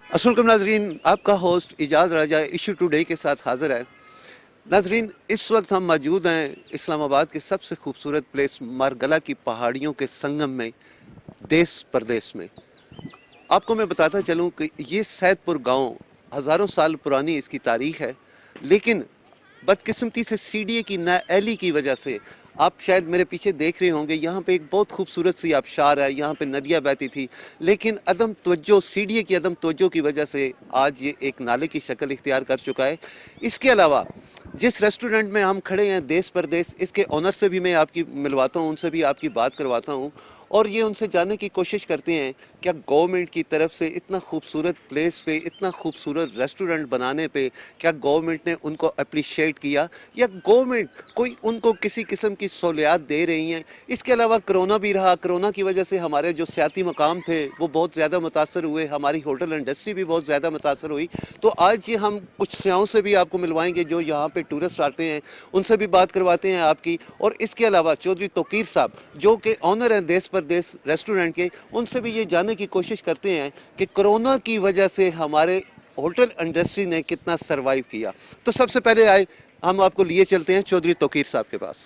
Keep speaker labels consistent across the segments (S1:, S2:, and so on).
S1: अस्सलाम वालेकुम नाजरीन, आपका होस्ट इजाज़ राजा इशू टुडे के साथ हाज़िर है। नाजरीन, इस वक्त हम मौजूद हैं इस्लामाबाद के सबसे खूबसूरत प्लेस मारगला की पहाड़ियों के संगम में, देश परदेश में। आपको मैं बताता चलूं कि ये सैदपुर गांव हज़ारों साल पुरानी इसकी तारीख है, लेकिन बदकिस्मती से सीडीए की नाअहली की वजह से आप शायद मेरे पीछे देख रहे होंगे, यहाँ पे एक बहुत खूबसूरत सी आबशार है, यहाँ पे नदियाँ बहती थी, लेकिन अदम तवज्जो, सीडीए की अदम तवज्जो की वजह से आज ये एक नाले की शक्ल इख्तियार कर चुका है। इसके अलावा जिस रेस्टोरेंट में हम खड़े हैं देश परदेश, इसके ऑनर से भी मैं आपकी मिलवाता हूँ, उनसे भी आपकी बात करवाता हूँ और ये उनसे जानने की कोशिश करते हैं क्या गवर्नमेंट की तरफ से इतना खूबसूरत प्लेस पे, इतना खूबसूरत रेस्टोरेंट बनाने पे क्या गवर्नमेंट ने उनको अप्रिशिएट किया या गवर्नमेंट कोई उनको किसी किस्म की सहूलियात दे रही हैं। इसके अलावा कोरोना भी रहा, कोरोना की वजह से हमारे जो सियाती मकाम थे वो बहुत ज़्यादा मुतासर हुए, हमारी होटल इंडस्ट्री भी बहुत ज़्यादा मुतासर हुई। तो आज ये हम कुछ सियाहों से भी आपको मिलवाएंगे जो यहाँ पे टूरिस्ट आते हैं, उनसे भी बात करवाते हैं आपकी। और इसके अलावा चौधरी तोकीर साहब जो कि ऑनर हैं देश परदेश रेस्टोरेंट के, उनसे भी ये जानने की कोशिश करते हैं कि कोरोना की वजह से हमारे होटल इंडस्ट्री ने कितना सरवाइव किया। तो सबसे पहले आए हम आपको लिए चलते हैं चौधरी तोकीर साहब के पास।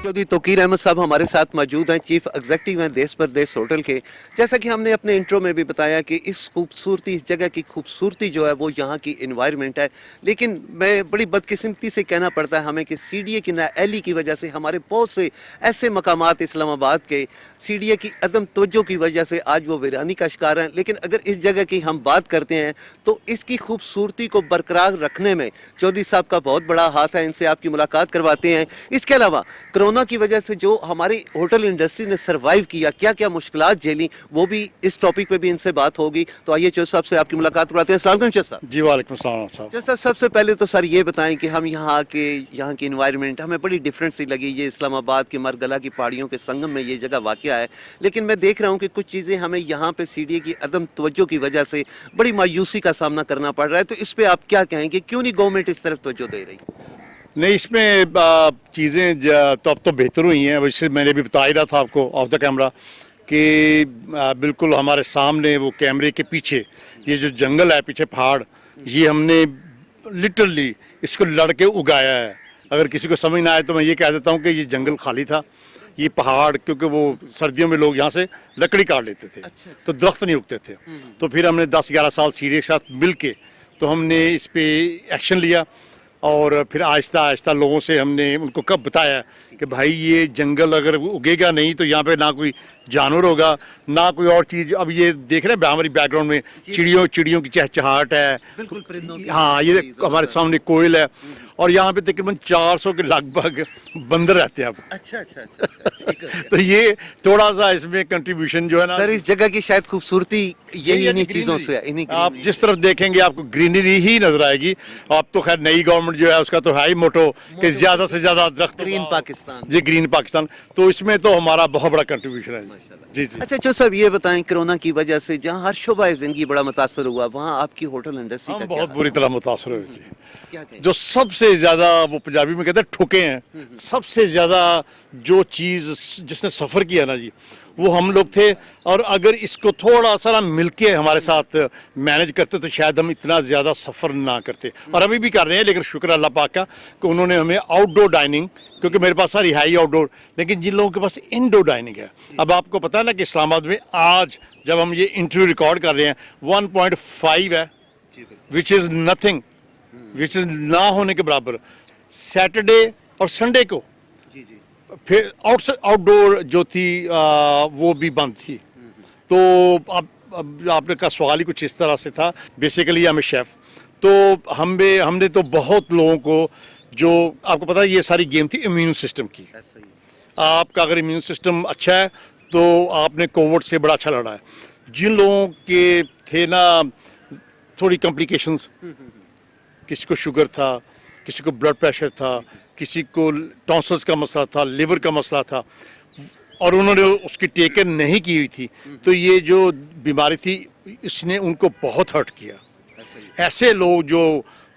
S1: चौधरी तोकीर अहमद साहब हमारे साथ मौजूद हैं, चीफ एग्जीक्यूटिव हैं देश परदेश होटल के। जैसा कि हमने अपने इंट्रो में भी बताया कि इस खूबसूरती, इस जगह की खूबसूरती जो है वो यहाँ की इन्वायरमेंट है, लेकिन मैं बड़ी बदकिस्मती से कहना पड़ता है हमें कि सीडीए की नाअहली की वजह से हमारे बहुत से ऐसे मकामात इस्लामाबाद के सीडीए की अदम तवज्जो की वजह से आज वो वीरानी का शिकार हैं। लेकिन अगर इस जगह की हम बात करते हैं तो इसकी खूबसूरती को बरकरार रखने में चौधरी साहब का बहुत बड़ा हाथ है, इनसे आपकी मुलाकात करवाते हैं। इसके अलावा कोरोना की वजह से जो हमारी होटल इंडस्ट्री ने सरवाइव किया, क्या क्या मुश्किलात झेली, वो भी इस टॉपिक पे भी इनसे बात होगी। तो आइए चौधरी साहब से आपकी मुलाकात करवाते हैं। अस्सलाम वालेकुम चौधरी साहब।
S2: जी वालेकुम सलाम साहब।
S1: चौधरी साहब, सबसे पहले तो सर ये बताएं कि हम यहाँ की इन्वायरमेंट हमें बड़ी डिफरेंट सी लगी। ये इस्लामाबाद के मारगला की पहाड़ियों के संगम में ये जगह वाक़या है, लेकिन मैं देख रहा हूँ कि कुछ चीज़ें हमें यहाँ पे सीडीए की अदम तवज्जो की वजह से बड़ी मायूसी का सामना करना पड़ रहा है। तो इस पर आप क्या कहेंगे, क्यों नहीं गवर्नमेंट इस तरफ तवज्जो दे रही?
S2: नहीं, इसमें चीज़ें तो अब तो बेहतर हुई हैं। वैसे मैंने भी बता ही रहा था आपको ऑफ द कैमरा कि बिल्कुल हमारे सामने वो कैमरे के पीछे ये जो जंगल है, पीछे पहाड़, ये हमने लिटरली इसको लड़ के उगाया है। अगर किसी को समझ ना आए तो मैं ये कह देता हूँ कि ये जंगल खाली था, ये पहाड़, क्योंकि वो सर्दियों में लोग यहाँ से लकड़ी काट लेते थे। अच्छा। तो दरख्त नहीं उगते थे। तो फिर हमने 10-11 साल सीडीए के साथ मिल के तो हमने इस पर एक्शन लिया और फिर आहिस्ता आहिस्ता लोगों से हमने उनको कब बताया कि भाई ये जंगल अगर उगेगा नहीं तो यहाँ पे ना कोई जानवर होगा ना कोई और चीज़। अब ये देख रहे हैं हमारी बैकग्राउंड में चिड़ियों की चहचहाहट है, हाँ, ये हमारे सामने कोयल है और यहाँ पे तकरीबन 400 के लगभग बंदर रहते हैं अब।
S1: अच्छा अच्छा अच्छा।
S2: तो ये थोड़ा सा इसमें कंट्रीब्यूशन जो है ना
S1: सर, इस जगह की शायद खूबसूरती यही इन्हीं चीज़ों से है। इन्हीं
S2: आप जिस तरफ देखेंगे आपको ग्रीनरी ही नजर आएगी। अब तो खैर नई गवर्नमेंट जो है उसका तो है ही मोटो कि ज्यादा से ज्यादा दरख्त,
S1: ग्रीन पाकिस्तान।
S2: जी, ग्रीन पाकिस्तान। तो इसमें तो हमारा बहुत बड़ा कंट्रीब्यूशन है जी जी।
S1: अच्छा जो साहब ये बताएं, कोरोना की वजह से जहाँ हर शोबा जिंदगी बड़ा मुतासर हुआ, वहाँ आपकी होटल इंडस्ट्री का
S2: बहुत बुरी तरह मुतासर हुए जी।
S1: क्या कहें?
S2: जो सबसे ज्यादा, वो पंजाबी में कहते हैं ठुके हैं, सबसे ज्यादा जो चीज जिसने सफर किया ना जी, वो हम लोग थे। और अगर इसको थोड़ा सा ना मिलके हमारे साथ मैनेज करते तो शायद हम इतना ज़्यादा सफ़र ना करते। और अभी भी कर रहे हैं, लेकिन शुक्र अल्लाह पाक का कि उन्होंने हमें आउटडोर डाइनिंग, क्योंकि मेरे पास सारी है ही आउटडोर, लेकिन जिन लोगों के पास इनडोर डाइनिंग है। अब आपको पता है ना कि इस्लामाबाद में आज जब हम ये इंटरव्यू रिकॉर्ड कर रहे हैं 1.5 है, which is nothing, which is ना होने के बराबर। सैटरडे और संडे को फिर आउटडोर जो थी वो भी बंद थी। तो अब आपने का सवाल ही कुछ इस तरह से था। बेसिकली हम शेफ़, तो हमने तो बहुत लोगों को, जो आपको पता है ये सारी गेम थी इम्यून सिस्टम की। आपका अगर इम्यून सिस्टम अच्छा है तो आपने कोविड से बड़ा अच्छा लड़ा है। जिन लोगों के थे ना थोड़ी कॉम्प्लिकेशंस, किसी को शुगर था, किसी को ब्लड प्रेशर था, किसी को टॉन्सिल्स का मसला था, लिवर का मसला था, और उन्होंने उसकी टेकन नहीं की हुई थी, तो ये जो बीमारी थी इसने उनको बहुत हर्ट किया। ऐसे लोग जो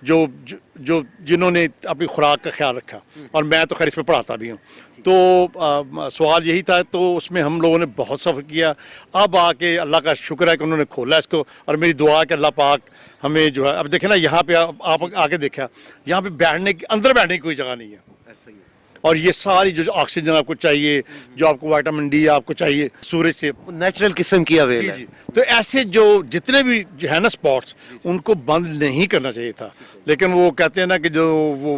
S2: جو جنہوں نے اپنی خوراک کا خیال رکھا, اور میں تو خیر اس میں پڑھاتا بھی ہوں. تو سوال یہی تھا, تو اس میں ہم لوگوں نے بہت سفر کیا. اب آ کے اللہ کا شکر ہے کہ انہوں نے کھولا اس کو, اور میری دعا ہے کہ اللہ پاک ہمیں جو ہے, اب دیکھیں نا یہاں پہ آپ آ کے دیکھا, یہاں پہ اندر بیٹھنے کی کوئی جگہ نہیں ہے. اور یہ ساری جو آکسیجن آپ کو چاہیے, جو آپ کو وائٹامن ڈی آپ کو چاہیے سورج سے,
S1: نیچرل قسم کی اویل ہے.
S2: تو ایسے جو جتنے بھی جو ہے نا اسپاٹس, ان کو بند نہیں کرنا چاہیے تھا. لیکن وہ کہتے ہیں نا کہ جو وہ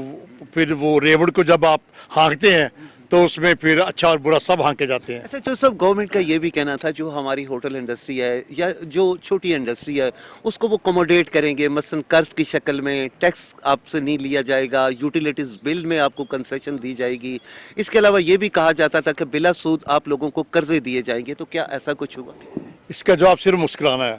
S2: پھر وہ ریوڑ کو جب آپ ہانکتے ہیں تو اس میں پھر اچھا اور برا سب ہانکے جاتے ہیں.
S1: اچھا جو سب گورنمنٹ کا یہ بھی کہنا تھا, جو ہماری ہوٹل انڈسٹری ہے یا جو چھوٹی انڈسٹری ہے اس کو وہ کوموڈیٹ کریں گے, مثلا قرض کی شکل میں, ٹیکس آپ سے نہیں لیا جائے گا, یوٹیلیٹیز بل میں آپ کو کنسیشن دی جائے گی. اس کے علاوہ یہ بھی کہا جاتا تھا کہ بلا سود آپ لوگوں کو قرضے دیے جائیں گے. تو کیا ایسا کچھ ہوا؟
S2: اس کا جواب صرف مسکرانا ہے.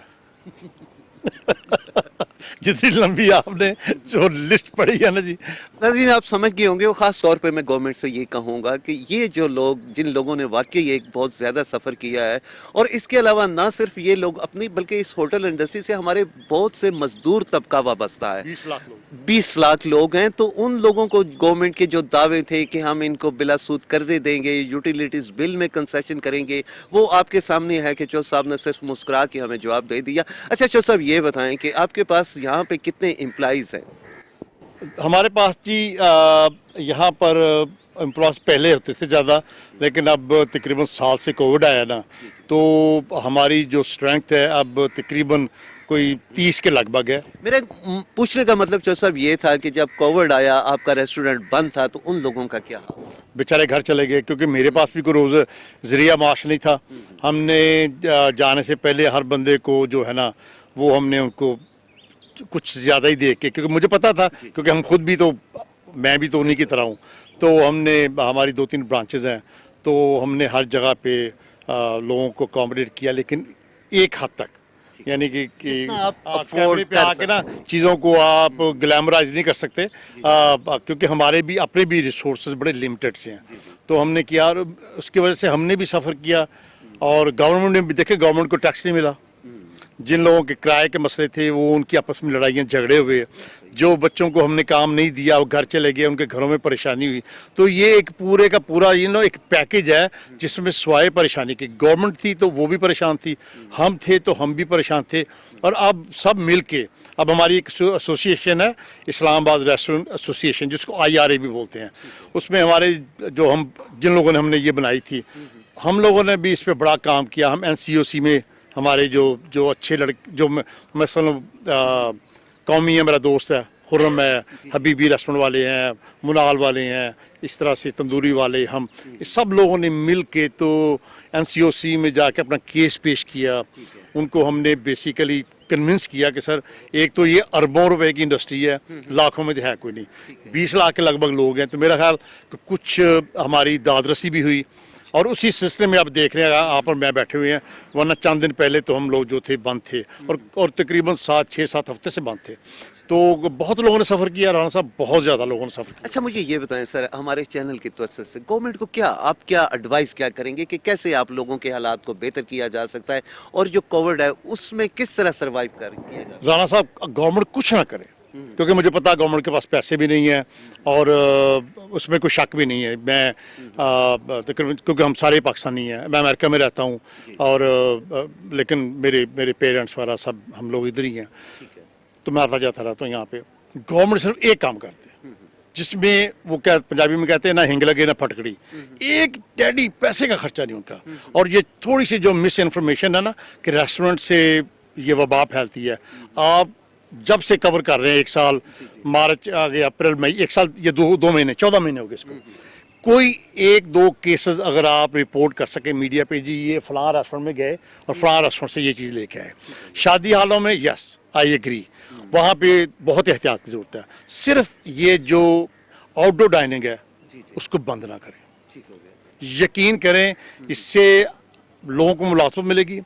S2: جتنی لمبی آپ نے جو لسٹ پڑھی ہے نا جی.
S1: ناظرین آپ سمجھ گئے ہوں گے, وہ خاص طور پہ میں گورنمنٹ سے یہ کہوں گا کہ یہ جو لوگ, جن لوگوں نے واقعی ایک بہت زیادہ سفر کیا ہے, اور اس کے علاوہ نہ صرف یہ لوگ اپنی بلکہ اس ہوٹل انڈسٹری سے ہمارے بہت سے مزدور طبقہ وابستہ ہے, 20 لاکھ لوگ ہیں. تو ان لوگوں کو گورنمنٹ کے جو دعوے تھے کہ ہم ان کو بلا سود قرضے دیں گے, یوٹیلیٹیز بل میں کنسیشن کریں گے, وہ آپ کے سامنے ہے کہ چودھری صاحب نے صرف مسکرا کے ہمیں جواب دے دیا. اچھا چودھری صاحب یہ بتائیں کہ آپ کے پاس یہاں پہ کتنے امپلائیز ہیں؟
S2: ہمارے پاس جی یہاں پر امپلائیز پہلے ہوتے تھے زیادہ, لیکن اب تقریباً سال سے کووڈ آیا نا, تو ہماری جو اسٹرینتھ ہے اب تقریباً کوئی 30 کے لگ بھگ ہے.
S1: میرا پوچھنے کا مطلب چودھری صاحب یہ تھا کہ جب کووڈ آیا, آپ کا ریسٹورنٹ بند تھا, تو ان لوگوں کا کیا حال؟
S2: بیچارے گھر چلے گئے, کیونکہ میرے پاس بھی کوئی روز ذریعہ معاش نہیں تھا. ہم نے جانے سے پہلے ہر بندے کو جو ہے نا, وہ ہم نے ان کو کچھ زیادہ ہی دیکھ کے, کیونکہ مجھے پتا تھا, کیونکہ ہم خود بھی تو, میں بھی تو انہی کی طرح ہوں, تو ہم نے, ہماری 2-3 برانچز ہیں, تو ہم نے ہر جگہ پہ لوگوں کو اکوموڈیٹ کیا, لیکن ایک حد تک, یعنی کہ کیمرے پہ آ کے نا چیزوں کو آپ گلیمرائز نہیں کر سکتے, کیونکہ ہمارے بھی اپنے بھی ریسورسز بڑے لمیٹڈ سے ہیں. تو ہم نے کیا, اور اس کی وجہ سے ہم نے بھی سفر کیا, اور گورنمنٹ نے بھی دیکھے, گورنمنٹ کو ٹیکس نہیں ملا. جن لوگوں کے کرائے کے مسئلے تھے وہ ان کی آپس میں لڑائیاں جھگڑے ہوئے, جو بچوں کو ہم نے کام نہیں دیا وہ گھر چلے گئے, ان کے گھروں میں پریشانی ہوئی. تو یہ ایک پورے کا پورا ایک پیکیج ہے جس میں سوائے پریشانی کی, گورنمنٹ تھی تو وہ بھی پریشان تھی, ہم تھے تو ہم بھی پریشان تھے. اور اب سب مل کے, اب ہماری ایک ایسوسیشن ہے, اسلام آباد ریسٹورنٹ ایسوسیشن, جس کو IRA بھی بولتے ہیں. اس میں ہمارے جو جن لوگوں نے ہم نے یہ بنائی تھی, ہم لوگوں نے بھی اس پہ بڑا کام کیا. ہم NCOC میں ہمارے جو اچھے لڑکے, جو مثلا قومی ہے, میرا دوست ہے خرم ہے, حبیبی ریسٹورنٹ والے ہیں, منال والے ہیں, اس طرح سے تندوری والے, ہم سب لوگوں نے مل کے تو NCOC میں جا کے اپنا کیس پیش کیا. ان کو ہم نے بیسیکلی کنونس کیا کہ سر, ایک تو یہ اربوں روپے کی انڈسٹری ہے, لاکھوں میں ہے کوئی نہیں, 20 لاکھ کے لگ بھگ لوگ ہیں. تو میرا خیال کہ کچھ ہماری داد رسی بھی ہوئی, اور اسی سلسلے میں آپ دیکھ رہے ہیں آپ اور میں بیٹھے ہوئے ہیں, ورنہ چند دن پہلے تو ہم لوگ جو تھے بند تھے, اور تقریباً 6-7 ہفتے سے بند تھے. تو بہت لوگوں نے سفر کیا, رانا صاحب بہت زیادہ لوگوں نے سفر کیا.
S1: اچھا مجھے یہ بتائیں سر, ہمارے چینل کی توسط سے گورنمنٹ کو آپ کیا ایڈوائز کیا کریں گے کہ کیسے آپ لوگوں کے حالات کو بہتر کیا جا سکتا ہے, اور جو کووڈ ہے اس میں کس طرح سروائیو کیا جا سکتا ہے؟
S2: رانا صاحب گورنمنٹ کچھ نہ کرے, کیونکہ مجھے پتا گورنمنٹ کے پاس پیسے بھی نہیں ہیں, اور اس میں کوئی شک بھی نہیں ہے. میں کیونکہ ہم سارے پاکستانی ہیں, میں امریکہ میں رہتا ہوں, اور لیکن میرے پیرنٹس وغیرہ سب ہم لوگ ادھر ہی ہیں, تو میں آتا جاتا رہتا ہوں یہاں پہ. گورنمنٹ صرف ایک کام کرتے ہیں, جس میں وہ کیا پنجابی میں کہتے ہیں, نہ ہنگ لگے نہ پھٹکڑی, ایک ڈیڈی پیسے کا خرچہ نہیں ان کا. اور یہ تھوڑی سی جو مس انفارمیشن ہے نا کہ ریسٹورنٹ سے یہ وبا پھیلتی ہے, آپ جب سے کور کر رہے ہیں, 1 سال, مارچ آ گیا, اپریل مئی, 1 سال, یہ 2 مہینے 14 مہینے ہو گئے اس کو, کوئی 1-2 کیسز اگر آپ رپورٹ کر سکیں میڈیا پہ, جی یہ فلاں ریسٹورنٹ میں گئے اور فلاں ریسٹورنٹ سے یہ چیز لے کے آئے. شادی حالوں میں یس آئی ایگری, وہاں پہ بہت احتیاط کی ضرورت ہے. صرف یہ جو آؤٹ ڈور ڈائننگ ہے اس کو بند نہ کریں, یقین کریں اس سے لوگوں کو ملازمت ملے گی,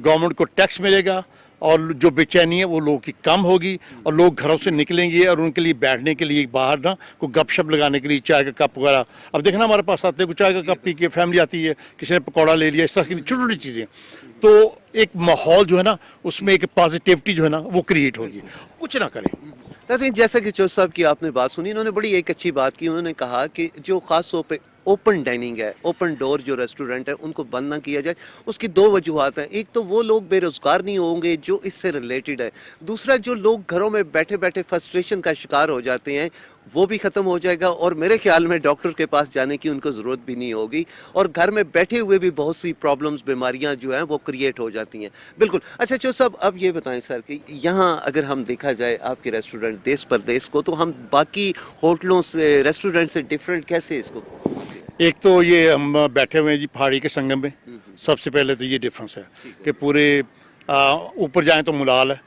S2: گورنمنٹ کو ٹیکس ملے گا, اور جو بے چینی ہے وہ لوگوں کی کم ہوگی, اور لوگ گھروں سے نکلیں گے, اور ان کے لیے بیٹھنے کے لیے باہر نہ کوئی گپ شپ لگانے کے لیے چائے کا کپ وغیرہ. اب دیکھنا ہمارے پاس آتے ہیں, کوئی چائے کا کپ پی کے فیملی آتی ہے, کسی نے پکوڑا لے لیا, اس طرح کی چھوٹی چھوٹی چیزیں. تو ایک ماحول جو ہے نا اس میں ایک پازیٹیوٹی جو ہے نا وہ کریٹ ہوگی. کچھ نہ کریں.
S1: नाज़रीन, जैसा कि चौधरी साहब की आपने बात सुनी, इन्होंने बड़ी एक अच्छी बात की। उन्होंने कहा कि जो ख़ास तौर पे ओपन डाइनिंग है, ओपन डोर जो रेस्टोरेंट है, उनको बंद ना किया जाए। उसकी दो वजूहत हैं। एक तो वो लोग बेरोज़गार नहीं होंगे जो इससे रिलेटेड है। दूसरा, जो लोग घरों में बैठे बैठे फ्रस्ट्रेशन का शिकार हो जाते हैं, वो भी ख़त्म हो जाएगा और मेरे ख्याल में डॉक्टर के पास जाने की उनको ज़रूरत भी नहीं होगी और घर में बैठे हुए भी बहुत सी प्रॉब्लम्स, बीमारियां जो हैं वो क्रिएट हो जाती हैं। बिल्कुल। अच्छा चौधरी साहब, अब ये बताएं सर कि यहाँ अगर हम देखा जाए आपके रेस्टोरेंट देश परदेश को, तो हम बाकी होटलों से, रेस्टोरेंट से डिफरेंट कैसे इसको?
S2: एक तो ये हम बैठे हुए हैं जी पहाड़ी के संगम में। सबसे पहले तो ये डिफरेंस है कि पूरे ऊपर जाएं तो मुलाल है,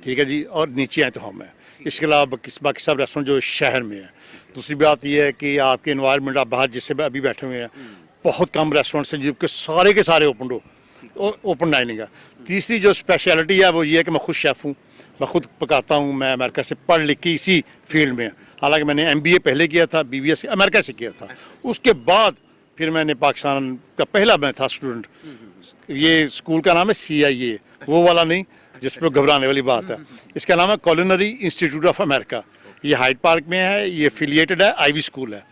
S2: ठीक है जी, और नीचे आए तो हम है। इसके अलावा बाकी सब रेस्टोरेंट जो शहर में है। दूसरी बात ये है कि आपके इन्वायरमेंट, आप बाहर जिससे अभी बैठे हुए हैं, बहुत कम रेस्टोरेंट्स हैं जिनके सारे के सारे ओपन डाइनिंग है। तीसरी जो स्पेशलिटी है वो ये है कि मैं खुद शेफ़ हूँ, मैं खुद पकाता हूँ। मैं अमेरिका से पढ़ लिख के इसी फील्ड में, हालांकि मैंने MBA पहले किया था, BBS अमेरिका से किया था। उसके बाद फिर मैंने पाकिस्तान का पहला मैं था स्टूडेंट। ये स्कूल का नाम है CIA, वो वाला नहीं जिस पर घबराने वाली बात है। इसका नाम है कुलिनरी इंस्टीट्यूट ऑफ अमेरिका। ये हाइड पार्क में है, ये एफिलिएटेड है, आईवी स्कूल है।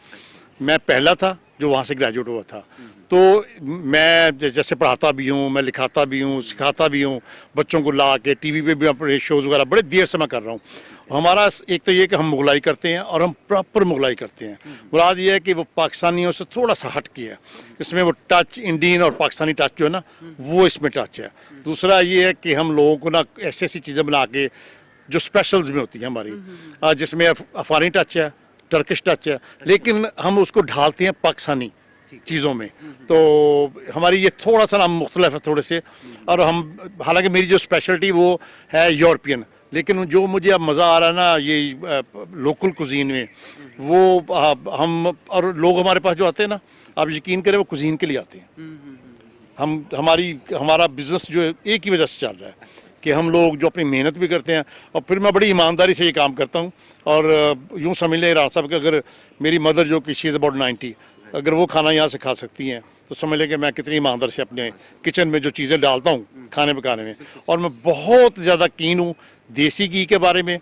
S2: मैं पहला था जो वहाँ से ग्रेजुएट हुआ था। तो मैं जैसे पढ़ाता भी हूँ, मैं लिखाता भी हूँ, सिखाता भी हूँ बच्चों को, ला के TV पे भी अपने शोज़ वगैरह बड़े देर से मैं कर रहा हूँ। हमारा एक तो ये कि हम मुगलाई करते हैं और हम प्रॉपर मुगलाई करते हैं। मुराद ये है कि वो पाकिस्तानियों से थोड़ा सा हट के है, इसमें वो टच इंडियन और पाकिस्तानी टच जो है ना, वो इसमें टच है। दूसरा ये है कि हम लोगों को ना ऐसी ऐसी चीज़ें बना के जो स्पेशल्स में होती हैं हमारी, जिसमें अफगानी टच है, टर्किश टच है, लेकिन हम उसको ढालते हैं पाकिस्तानी चीज़ों में। तो हमारी ये थोड़ा सा नाम मुख्तलिफ है थोड़े से। और हम, हालांकि मेरी जो स्पेशलिटी वो है यूरोपियन, लेकिन जो मुझे अब मज़ा आ रहा है ना ये लोकल कुजीन में, वो हम और लोग हमारे पास जो आते हैं ना, आप यकीन करें वो कुजीन के लिए आते हैं। हमारा बिज़नेस जो है एक ही वजह से चल रहा है कि हम लोग जो अपनी मेहनत भी करते हैं और फिर मैं बड़ी ईमानदारी से ये काम करता हूँ। और यूँ समझ लें राज साहब कि अगर मेरी मदर जो कि शी इज़ अबाउट 90, अगर वो खाना यहाँ से खा सकती हैं तो समझ लें कि मैं कितनी ईमानदार से अपने किचन में जो चीज़ें डालता हूँ खाने पकाने में। और मैं बहुत ज़्यादा कीन हूँ देसी घी के बारे में,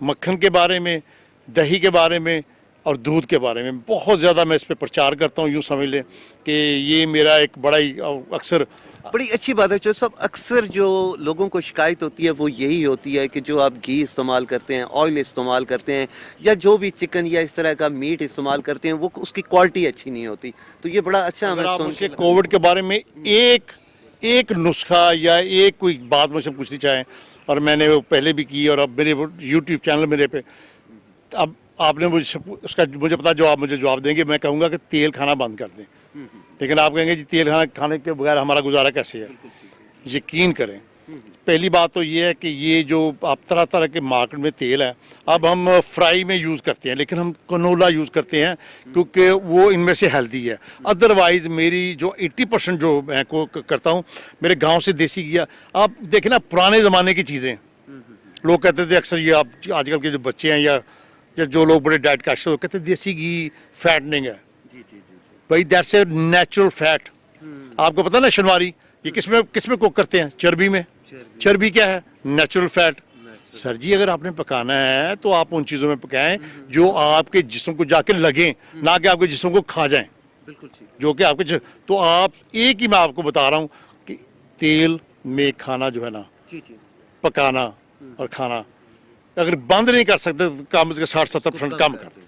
S2: मक्खन के बारे में, दही के बारे में और दूध के बारे में बहुत ज़्यादा मैं इस पर प्रचार करता हूँ। यूँ समझ लें कि ये मेरा एक बड़ा ही अक्सर
S1: बड़ी अच्छी बात है चौधरी साहब। अक्सर जो लोगों को शिकायत होती है वो यही होती है कि जो आप घी इस्तेमाल करते हैं, ऑयल इस्तेमाल करते हैं, या जो भी चिकन या इस तरह का मीट इस्तेमाल करते हैं, वो उसकी क्वालिटी अच्छी नहीं होती। तो ये बड़ा अच्छा
S2: अगर आप मुझसे कोविड के बारे में एक नुस्खा या एक कोई बात मुझसे पूछनी चाहें, और मैंने वो पहले भी की और अब मेरे यूट्यूब चैनल मेरे पे, अब आपने मुझे पता जो आप मुझे जवाब देंगे, मैं कहूँगा कि तेल खाना बंद कर दें। लेकिन आप कहेंगे जी तेल खाने के बगैर हमारा गुजारा कैसे है? यकीन करें, पहली बात तो ये है कि ये जो आप तरह तरह के मार्केट में तेल है, अब हम फ्राई में यूज़ करते हैं, लेकिन हम कनोला यूज़ करते हैं क्योंकि वो इनमें से हेल्दी है। अदरवाइज़ मेरी जो 80% जो मैं को करता हूँ, मेरे गांव से देसी घी। आप देखें ना पुराने ज़माने की चीज़ें, लोग कहते थे अक्सर, ये आप आजकल के जो बच्चे हैं या जो लोग बड़े डाइट कास्ट हैं, कहते देसी घी फैटनिंग है। भाई दैट्स ए नेचुरल फैट। आपको पता ना शनवारी ये किसमें कुक करते हैं? चर्बी में। चर्बी क्या है? Natural fat. सर जी अगर आपने पकाना है तो आप उन चीज़ों में पकाएं जो आपके जिस्म को जाके लगें, ना कि आपके जिस्म को खा जाएं। जो कि आपके तो आप एक ही मैं आपको बता रहा हूँ कि तेल में खाना जो है ना, पकाना और खाना अगर बंद नहीं कर सकते तो कम से कम 60-70% कम कर दें।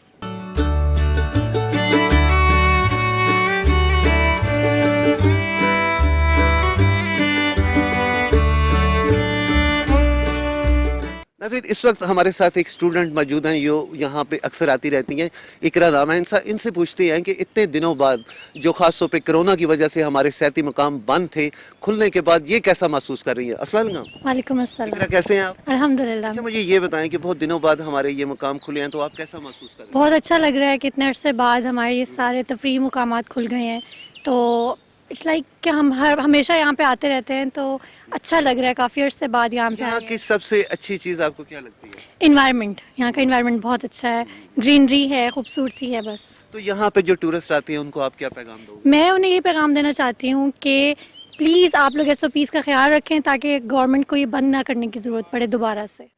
S1: नाज़रीन, इस वक्त हमारे साथ एक स्टूडेंट मौजूद हैं जो यहाँ पे अक्सर आती रहती हैं, इकरा नाम है इनसे पूछते हैं कि इतने दिनों बाद जो ख़ास तौर पे कोरोना की वजह से हमारे सेहती मकाम बंद थे, खुलने के बाद ये कैसा महसूस कर रही है? अस्सलाम वालेकुम।
S3: वालेकुम अस्सलाम।
S1: इकरा कैसे हैं आप?
S3: अल्हम्दुलिल्लाह।
S1: अच्छा मुझे ये बताएं कि बहुत दिनों बाद हमारे ये मकाम खुले हैं, तो आप कैसा महसूस कर रहे हैं?
S3: बहुत अच्छा लग रहा है कि इतने अरसे बाद हमारे ये सारे तफरीह मुकामात खुल गए हैं, तो इट्स लाइक कि हम हमेशा यहाँ पे आते रहते हैं, तो अच्छा लग रहा है काफ़ी अरसे बाद यहाँ पे
S1: यहाँ
S3: आए
S1: की सबसे अच्छी चीज़ आपको क्या लगती है?
S3: इन्वायरमेंट। यहाँ का इन्वायरमेंट बहुत अच्छा है, ग्रीनरी है, खूबसूरती है बस।
S1: तो यहाँ पे जो टूरिस्ट आते हैं उनको आप क्या पैगाम दोगे?
S3: मैं उन्हें ये पैगाम देना चाहती हूँ कि प्लीज़ आप लोग SOPs का ख्याल रखें ताकि गवर्नमेंट को ये बंद ना करने की ज़रूरत पड़े दोबारा से।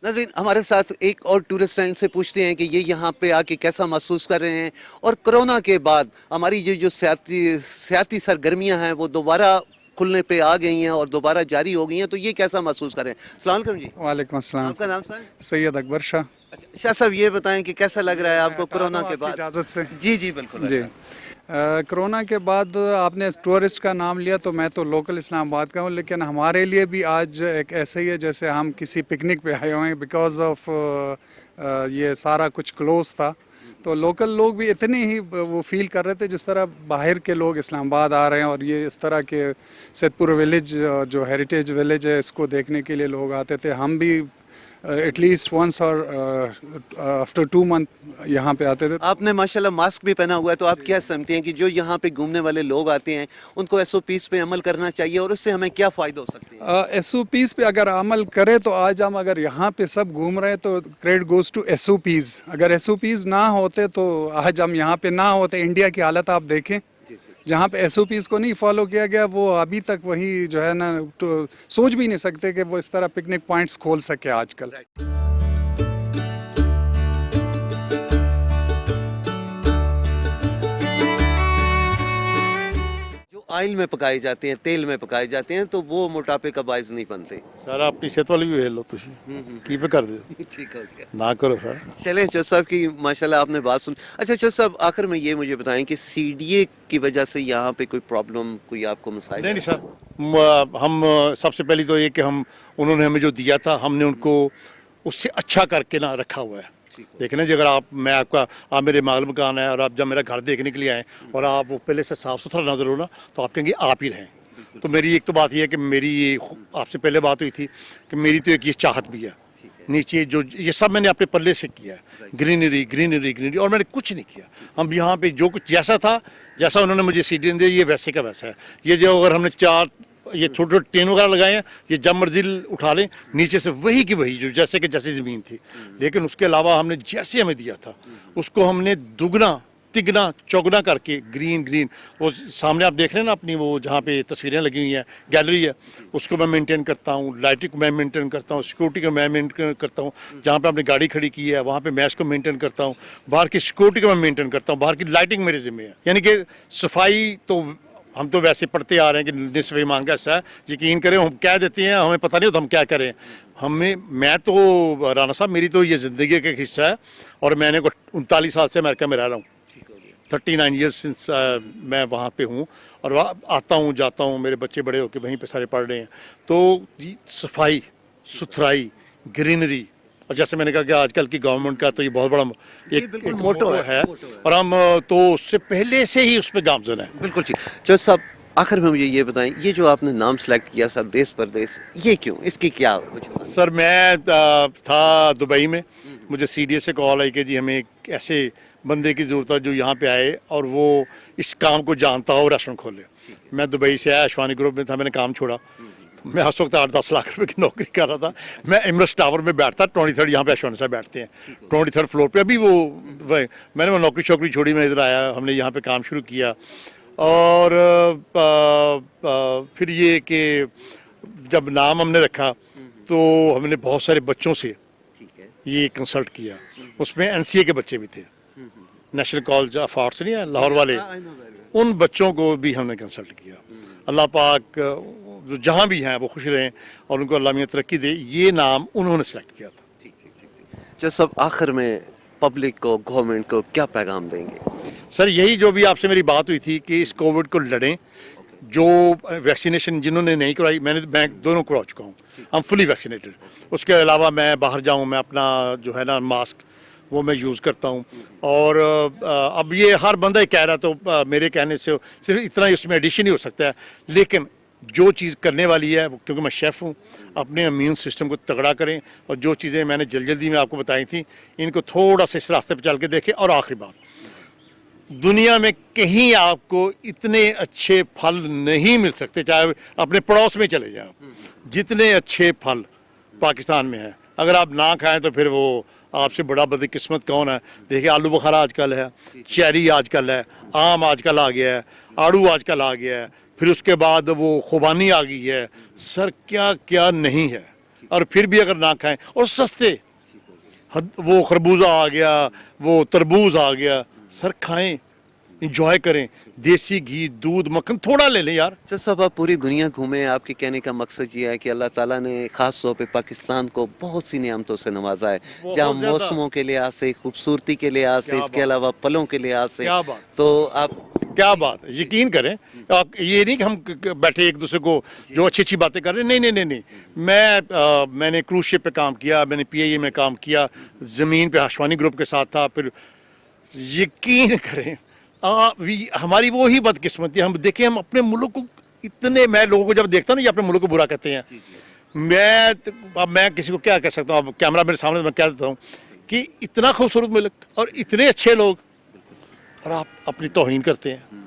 S1: नाज़रीन, हमारे साथ एक और टूरिस्ट हैं, इनसे पूछते हैं कि ये यहाँ पे आके कैसा महसूस कर रहे हैं और कोरोना के बाद हमारी जो सियाती सरगर्मियाँ हैं वो दोबारा खुलने पे आ गई हैं और दोबारा जारी हो गई हैं, तो ये कैसा महसूस कर रहे हैं? अस्सलाम वालेकुम जी।
S4: वालेकुम अस्सलाम।
S1: आपका नाम सर?
S4: सैयद अकबर शाह।
S1: अच्छा शाह साहब, ये बताएं कि कैसा लग रहा है आपको कोरोना के बाद?
S4: इजाज़त से
S1: जी जी बिल्कुल।
S4: जी, कोरोना के बाद आपने टूरिस्ट का नाम लिया तो मैं तो लोकल इस्लामाबाद का हूँ, लेकिन हमारे लिए भी आज एक ऐसे ही है जैसे हम किसी पिकनिक पे आए हुए हैं, बिकॉज ऑफ ये सारा कुछ क्लोज था। तो लोकल लोग भी इतने ही वो फील कर रहे थे जिस तरह बाहर के लोग इस्लामाबाद आ रहे हैं, और ये इस तरह के सैदपुर विलेज जो हेरिटेज विलेज है इसको देखने के लिए लोग आते थे। हम भी एटलीस्ट वंस और आफ्टर 2 मंथ यहाँ पे आते थे।
S1: आपने माशाल्लाह मास्क भी पहना हुआ है, तो आप क्या समझते हैं कि जो यहाँ पे घूमने वाले लोग आते हैं उनको SOPs पे अमल करना चाहिए और उससे हमें क्या फ़ायदा हो सकते हैं?
S4: SOPs पे अगर अमल करें तो आज हम अगर यहाँ पे सब घूम रहे हैं तो क्रेडिट गोज टू SOPs। अगर SOPs ना होते तो आज हम यहाँ पे ना होते। इंडिया की हालत आप देखें, जहाँ पे SOPs को नहीं फॉलो किया गया वो अभी तक वही जो है ना, तो सोच भी नहीं सकते कि वो इस तरह पिकनिक पॉइंट्स खोल सके आजकल।
S1: जो ऑयल में पकाए जाते हैं, तेल में पकाए जाते हैं, तो वो मोटापे का बायस नहीं बनते।
S2: सर अपनी सेहत वाली भी ਵੇਖ ਲਓ ਤੁਸੀਂ ਕੀ पे कर दे
S1: ठीक हो गया।
S2: ना करो सर।
S1: चलें चौधरी साहब की माशाल्लाह आपने बात सुन। अच्छा चौधरी साहब, आखिर में ये मुझे बताएं कि CDA की वजह से यहाँ पे कोई प्रॉब्लम, कोई आपको मसाइल?
S2: नहीं सर, हम सबसे पहले तो ये कि हम उन्होंने हमें जो दिया था हमने उनको उससे अच्छा करके ना रखा हुआ है। देखें ना जी, अगर आप मेरे माल मकान है और आप जब मेरा घर देखने के लिए आए और आप वो पहले से साफ़ सुथरा नजर हो ना, तो आप कहेंगे आप ही रहें। तो मेरी एक तो बात ये है कि मेरी ये आपसे पहले बात हुई थी कि मेरी तो एक ये चाहत भी है, नीचे जो ये सब मैंने अपने पल्ले से किया है, ग्रीनरी ग्रीनरी ग्रीनरी, और मैंने कुछ नहीं किया। हम यहाँ पे जो कुछ जैसा था, जैसा उन्होंने मुझे CDA दिया, ये वैसे का वैसा है। ये जो अगर हमने 4 ये छोटे छोटे टेन वगैरह लगाए हैं, ये जब मर्जी उठा लें, नीचे से वही की वही जो जैसे कि जैसी ज़मीन थी। लेकिन उसके अलावा हमने जैसे हमें दिया था उसको हमने दुगना तिगना चौगुना करके ग्रीन वो सामने आप देख रहे हैं ना अपनी वो जहाँ पे तस्वीरें लगी हुई हैं, गैलरी है, उसको मैं मेंटेन करता हूँ, लाइटिंग को मैं मेंटेन करता हूँ, सिक्योरिटी को मैं मेंटेन करता हूँ, जहाँ पे आपने गाड़ी खड़ी की है वहाँ पे मैं इसको मेंटेन करता हूँ, बाहर की सिक्योरिटी को मैं मेंटेन करता हूँ, बाहर की लाइटिंग मेरे जिम्मे है। यानी कि सफाई तो हम तो वैसे पढ़ते आ रहे हैं कि निस्फ़ ईमान का हिस्सा है, यकीन करें हम कह देते हैं, हमें पता नहीं होता हम क्या करें। मैं तो राना साहब, मेरी तो ये ज़िंदगी का एक हिस्सा है और मैंने 39 साल से अमेरिका में रह रहा हूँ। 39 ईयर्स सिंस मैं वहाँ पे हूँ और आता हूँ जाता हूँ, मेरे बच्चे बड़े होकर वहीं पे सारे पढ़ रहे हैं। तो सफाई सुथराई ग्रीनरी, और जैसे मैंने कहा कि आजकल की गवर्नमेंट का तो ये बहुत बड़ा एक मोटो है और हम तो उससे पहले से ही उस पर गामजन है।
S1: बिल्कुल ठीक। चौधरी साहब, आखिर में मुझे ये बताएं, ये जो आपने नाम सेलेक्ट किया सर देश परदेश, ये क्यों, इसकी क्या वजह?
S2: सर मैं था दुबई में, मुझे CDA से कॉल आई कि जी हमें एक ऐसे बंदे की ज़रूरत है जो यहाँ पे आए और वो इस काम को जानता हो, रेस्टोरेंट खोले। मैं दुबई से आया, अश्वानी ग्रुप में था, मैंने काम छोड़ा। मैं उस वक्त 8-10 लाख रुपए की नौकरी कर रहा था। मैं एमरेट्स टावर में बैठता, 23rd यहाँ पे अश्वानी साहब बैठते हैं, 23rd फ्लोर पे। अभी मैंने वो नौकरी छोकरी छोड़ी, मैं इधर आया, हमने यहाँ पे काम शुरू किया। और फिर ये कि जब नाम हमने रखा तो हमने बहुत सारे बच्चों से ये कंसल्ट किया, उसमें NCA के बच्चे भी थे, नेशनल कॉलेज ऑफ आर्ट्स नहीं है लाहौर वाले, उन बच्चों को भी हमने कंसल्ट किया। अल्लाह पाक जो जहाँ भी हैं वो खुश रहें और उनको अल्लाह मियां तरक्की दे, ये नाम उन्होंने सेलेक्ट किया था।
S1: जो सब आखिर में पब्लिक को, गवर्नमेंट को क्या पैगाम देंगे?
S2: सर यही जो भी आपसे मेरी बात हुई थी कि इस कोविड को लड़ें। जो वैक्सीनेशन जिन्होंने नहीं कराई, मैं दोनों करवा चुका हूँ, हम फुली वैक्सीनेटेड। उसके अलावा मैं बाहर जाऊँ, मैं अपना जो है ना मास्क वो मैं यूज़ करता हूँ। और अब ये हर बंदा ही कह रहा, तो मेरे कहने से सिर्फ इतना ही उसमें एडिशन ही हो सकता है। लेकिन जो चीज़ करने वाली है, क्योंकि मैं शेफ़ हूँ, अपने इम्यून सिस्टम को तगड़ा करें और जो चीज़ें मैंने जल्दी में आपको बताई थी इनको थोड़ा सा इस रास्ते पर चल के देखें। और आखिरी बात, दुनिया में कहीं आपको इतने अच्छे फल नहीं मिल सकते, चाहे अपने पड़ोस में चले जाएं, जितने अच्छे फल पाकिस्तान में है। अगर आप ना खाएं तो फिर वो आपसे बड़ा बदकिस्मत कौन है। देखिए आलू बुखारा आजकल है, चेरी आजकल है, आम आजकल आ गया है, आड़ू आजकल आ गया है, फिर उसके बाद वो खुबानी आ गई है। सर क्या क्या नहीं है। اور پھر بھی اگر نہ کھائیں اور سستے, وہ خربوزہ آ گیا, وہ تربوز آ گیا, سر کھائیں, انجوائے کریں, دیسی گھی, دودھ, مکھن تھوڑا لے لیں یار.
S1: تو صاحب آپ پوری دنیا گھومیں, آپ کے کہنے کا مقصد یہ ہے کہ اللہ تعالیٰ نے خاص طور پہ پاکستان کو بہت سی نعمتوں سے نوازا ہے, جہاں
S2: زیادہ.
S1: موسموں کے لحاظ سے, خوبصورتی کے لحاظ سے,
S2: کیا
S1: اس کے
S2: بات.
S1: علاوہ پھلوں کے لحاظ سے.
S2: کیا بات.
S1: تو آپ
S2: کیا بات ہے, یقین کریں, آپ یہ نہیں کہ ہم بیٹھے ایک دوسرے کو جو اچھی اچھی باتیں کر رہے ہیں, نہیں. میں نے کروز شپ پہ کام کیا, میں نے PIA میں کام کیا, زمین پہ ہاشوانی گروپ کے ساتھ تھا. پھر یقین کریں ہماری وہی بدقسمتی, ہم دیکھیں ہم اپنے ملک کو اتنے, میں لوگوں کو جب دیکھتا ہوں نا یہ اپنے ملک کو برا کہتے ہیں, میں کسی کو کیا کہہ سکتا ہوں, اب کیمرہ میرے سامنے میں کہہ دیتا ہوں کہ اتنا خوبصورت ملک اور اتنے اچھے لوگ, اور آپ اپنی توہین کرتے ہیں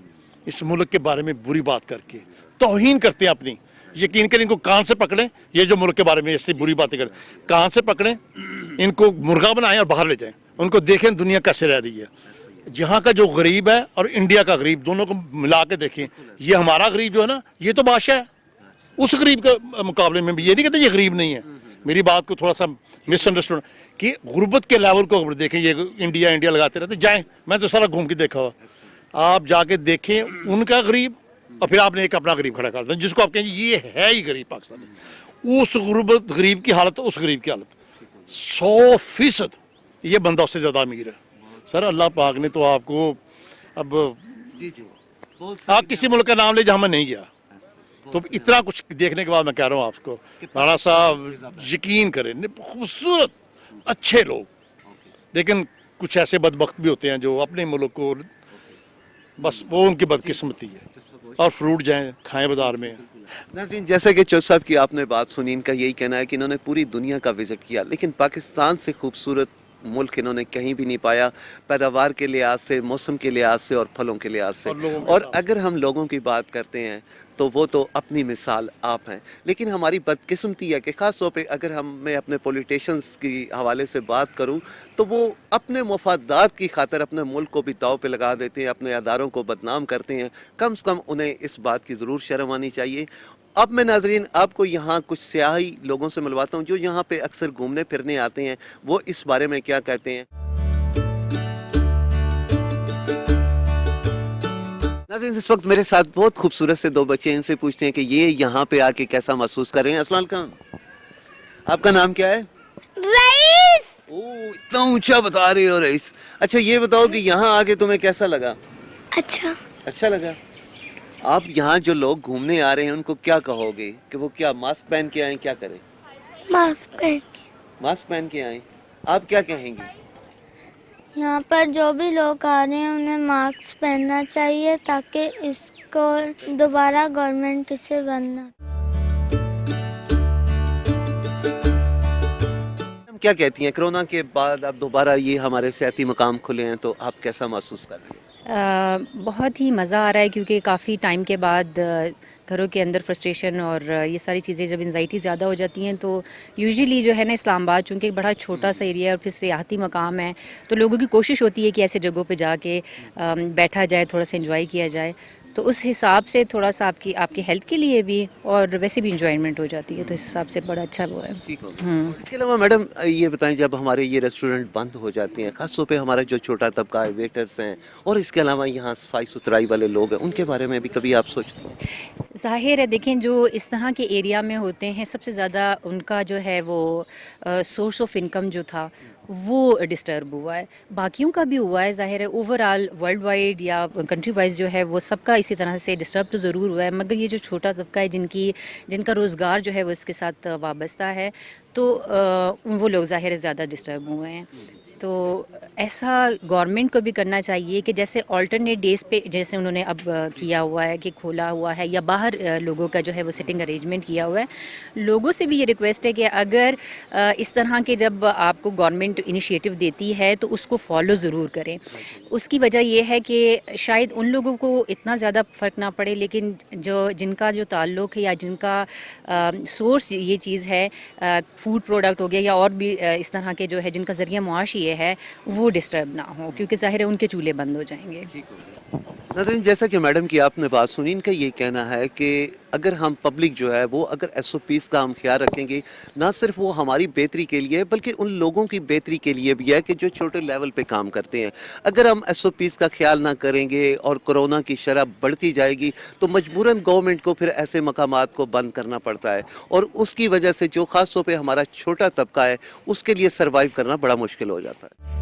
S2: اس ملک کے بارے میں, بری بات کر کے توہین کرتے ہیں اپنی. یقین کریں ان کو کان سے پکڑیں, یہ جو ملک کے بارے میں ایسی بری باتیں کریں, کان سے پکڑیں, ان کو مرغا بنائیں اور باہر لے جائیں, ان کو دیکھیں دنیا کیسے رہ رہی ہے. جہاں کا جو غریب ہے اور انڈیا کا غریب, دونوں کو ملا کے دیکھیں, یہ ہمارا غریب جو ہے نا یہ تو بادشاہ ہے, اس غریب کے مقابلے میں بھی یہ نہیں کہتے یہ غریب نہیں ہے. میری بات کو تھوڑا سا مس انڈرسٹینڈ کہ غربت کے لیول کو دیکھیں, یہ انڈیا لگاتے رہتے, جائیں, میں تو سارا گھوم کے دیکھا ہوا, آپ جا کے دیکھیں ان کا غریب اور پھر آپ نے ایک اپنا غریب کھڑا کر دیا جس کو آپ کہیں یہ ہے ہی غریب پاکستانی. اس غریب کی حالت, اس غریب کی حالت 100% یہ بندہ اس سے زیادہ امیر ہے. سر اللہ پاک نے تو آپ کو, اب آپ کسی ملک کا نام لے جہاں میں نہیں گیا, تو اتنا کچھ دیکھنے کے بعد میں کہہ رہا ہوں آپ کو, رانا صاحب یقین کریں, خوبصورت اچھے لوگ, لیکن کچھ ایسے بدبخت بھی ہوتے ہیں جو اپنے ملک کو, بس وہ ان کی بدقسمتی ہے. اور فروٹ جائیں کھائیں بازار میں.
S1: ناظرین, جیسے کہ چودھ صاحب کی آپ نے بات سنی, ان کا یہی کہنا ہے کہ انہوں نے پوری دنیا کا وزٹ کیا, لیکن پاکستان سے خوبصورت ملک انہوں نے کہیں بھی نہیں پایا, پیداوار کے لحاظ سے, موسم کے لحاظ سے اور پھلوں کے لحاظ سے. اور اگر ہم لوگوں کی بات کرتے ہیں تو وہ تو اپنی مثال آپ ہیں, لیکن ہماری بدقسمتی ہے کہ خاص طور پہ اگر میں اپنے پولیٹیشنز کی حوالے سے بات کروں تو وہ اپنے مفادات کی خاطر اپنے ملک کو بھی داؤ پہ لگا دیتے ہیں, اپنے اداروں کو بدنام کرتے ہیں. کم سے کم انہیں اس بات کی ضرور شرم آنی چاہیے. اب میں ناظرین آپ کو یہاں کچھ سیاحی لوگوں سے ملواتا ہوں جو یہاں پہ اکثر گھومنے پھرنے آتے ہیں, وہ اس بارے میں کیا کہتے ہیں. ناظرین, اس وقت میرے ساتھ بہت خوبصورت سے 2 بچے, ان سے پوچھتے ہیں کہ یہ یہاں پہ آ کے کیسا محسوس کر رہے ہیں. السلام علیکم, آپ کا نام کیا ہے؟
S5: رئیس.
S1: اتنا اونچا بتا رہے ہو رئیس. اچھا یہ بتاؤ کہ یہاں آ کے تمہیں کیسا لگا؟ اچھا لگا. آپ یہاں جو لوگ گھومنے آ رہے ہیں ان کو کیا کہو گے کہ وہ کیا ماسک پہن کے آئیں, کیا کریں؟ ماسک پہن کے آئیں. آپ کیا کہیں گے؟
S5: یہاں پر جو بھی لوگ آ رہے ہیں انہیں ماسک پہننا چاہیے تاکہ اس کو دوبارہ گورنمنٹ اسے بننا.
S1: کیا کہتی ہیں, کرونا کے بعد اب دوبارہ یہ ہمارے صحتی مقام کھلے ہیں تو آپ کیسا محسوس کر رہے ہیں؟
S6: بہت ہی مزہ آ رہا ہے کیونکہ کافی ٹائم کے بعد گھروں کے اندر فرسٹریشن اور یہ ساری چیزیں جب انزائٹی زیادہ ہو جاتی ہیں تو یوزلی جو ہے نا اسلام آباد چونکہ بڑا چھوٹا سا ایریا ہے اور پھر سیاحتی مقام ہے تو لوگوں کی کوشش ہوتی ہے کہ ایسے جگہوں پہ جا کے بیٹھا جائے, تھوڑا سا انجوائے کیا جائے. تو اس حساب سے تھوڑا سا آپ کی ہیلتھ کے لیے بھی اور ویسے بھی انجوائمنٹ ہو جاتی ہے, تو اس حساب سے بڑا اچھا وہ ہے.
S1: ٹھیک ہو. اس کے علاوہ میڈم یہ بتائیں, جب ہمارے یہ ریسٹورنٹ بند ہو جاتے ہیں, خاص طور پہ ہمارا جو چھوٹا طبقہ ہے, ویٹرز ہیں, اور اس کے علاوہ یہاں صفائی ستھرائی والے لوگ ہیں, ان کے بارے میں بھی کبھی آپ سوچتے ہیں؟
S6: ظاہر ہے دیکھیں جو اس طرح کے ایریا میں ہوتے ہیں سب سے زیادہ ان کا جو ہے وہ سورس آف انکم جو تھا وہ ڈسٹرب ہوا ہے. باقیوں کا بھی ہوا ہے ظاہر ہے, اوور آل ورلڈ وائڈ یا کنٹری وائز جو ہے وہ سب کا اسی طرح سے ڈسٹرب تو ضرور ہوا ہے, مگر یہ جو چھوٹا طبقہ ہے جن کا روزگار جو ہے وہ اس کے ساتھ وابستہ ہے تو وہ لوگ ظاہر ہے زیادہ ڈسٹرب ہوئے ہیں. تو ایسا گورنمنٹ کو بھی کرنا چاہیے کہ جیسے آلٹرنیٹ ڈیز پہ جیسے انہوں نے اب کیا ہوا ہے کہ کھولا ہوا ہے یا باہر لوگوں کا جو ہے وہ سٹنگ ارینجمنٹ کیا ہوا ہے, لوگوں سے بھی یہ ریکویسٹ ہے کہ اگر اس طرح کے جب آپ کو گورنمنٹ انیشیٹو دیتی ہے تو اس کو فالو ضرور کریں. اس کی وجہ یہ ہے کہ شاید ان لوگوں کو اتنا زیادہ فرق نہ پڑے, لیکن جن کا جو تعلق ہے یا جن کا سورس یہ چیز ہے, فوڈ پروڈکٹ ہو گیا یا اور بھی اس طرح کے جو ہے جن کا ذریعہ معاش یہ ہے, وہ ڈسٹرب نہ ہو, کیونکہ ظاہر ہے ان کے چولہے بند ہو جائیں گے.
S1: नाज़रीन, जैसा कि मैडम की आपने बात सुनी, इनका ये कहना है कि अगर हम पब्लिक जो है वो अगर SOPs का हम ख्याल रखेंगे, ना सिर्फ वो हमारी बेहतरी के लिए बल्कि उन लोगों की बेहतरी के लिए भी है कि जो छोटे लेवल पे काम करते हैं। अगर हम SOPs का ख्याल ना करेंगे और कोरोना की शरह बढ़ती जाएगी तो मजबूरन गवर्नमेंट को फिर ऐसे मकामात को बंद करना पड़ता है, और उसकी वजह से जो ख़ास तौर पे हमारा छोटा तबका है उसके लिए सर्वाइव करना बड़ा मुश्किल हो जाता है।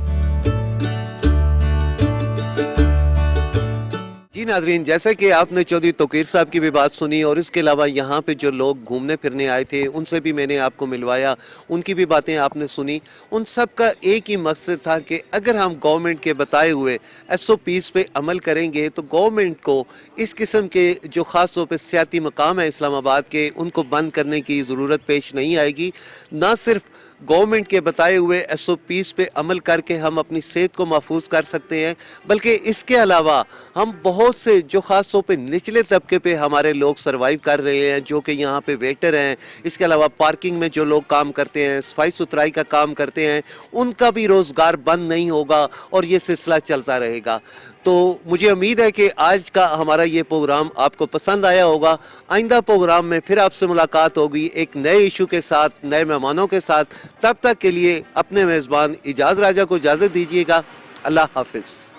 S1: जी नाजरीन, जैसे कि आपने चौधरी तोकीर साहब की भी बात सुनी और इसके अलावा यहाँ पे जो लोग घूमने फिरने आए थे उनसे भी मैंने आपको मिलवाया, उनकी भी बातें आपने सुनी। उन सब का एक ही मकसद था कि अगर हम गवर्नमेंट के बताए हुए SOPs पे अमल करेंगे तो गवर्नमेंट को इस किस्म के जो ख़ास तौर पे सियाती मकाम है इस्लामाबाद के, उनको बंद करने की ज़रूरत पेश नहीं आएगी। ना सिर्फ गवर्नमेंट के बताए हुए SOPs पे अमल करके हम अपनी सेहत को महफूज कर सकते हैं, बल्कि इसके अलावा हम बहुत से जो ख़ास तौर पे निचले तबके पे हमारे लोग सर्वाइव कर रहे हैं, जो कि यहाँ पे वेटर हैं, इसके अलावा पार्किंग में जो लोग काम करते हैं, सफाई सुथराई का काम करते हैं, उनका भी रोज़गार बंद नहीं होगा और ये सिलसिला चलता रहेगा। तो मुझे उम्मीद है कि आज का हमारा ये प्रोग्राम आपको पसंद आया होगा। आइंदा प्रोग्राम में फिर आपसे मुलाकात होगी एक नए इशू के साथ, नए मेहमानों के साथ। तब तक के लिए अपने मेज़बान इजाज़ राजा को इजाज़त दीजिएगा। अल्लाह हाफिज़।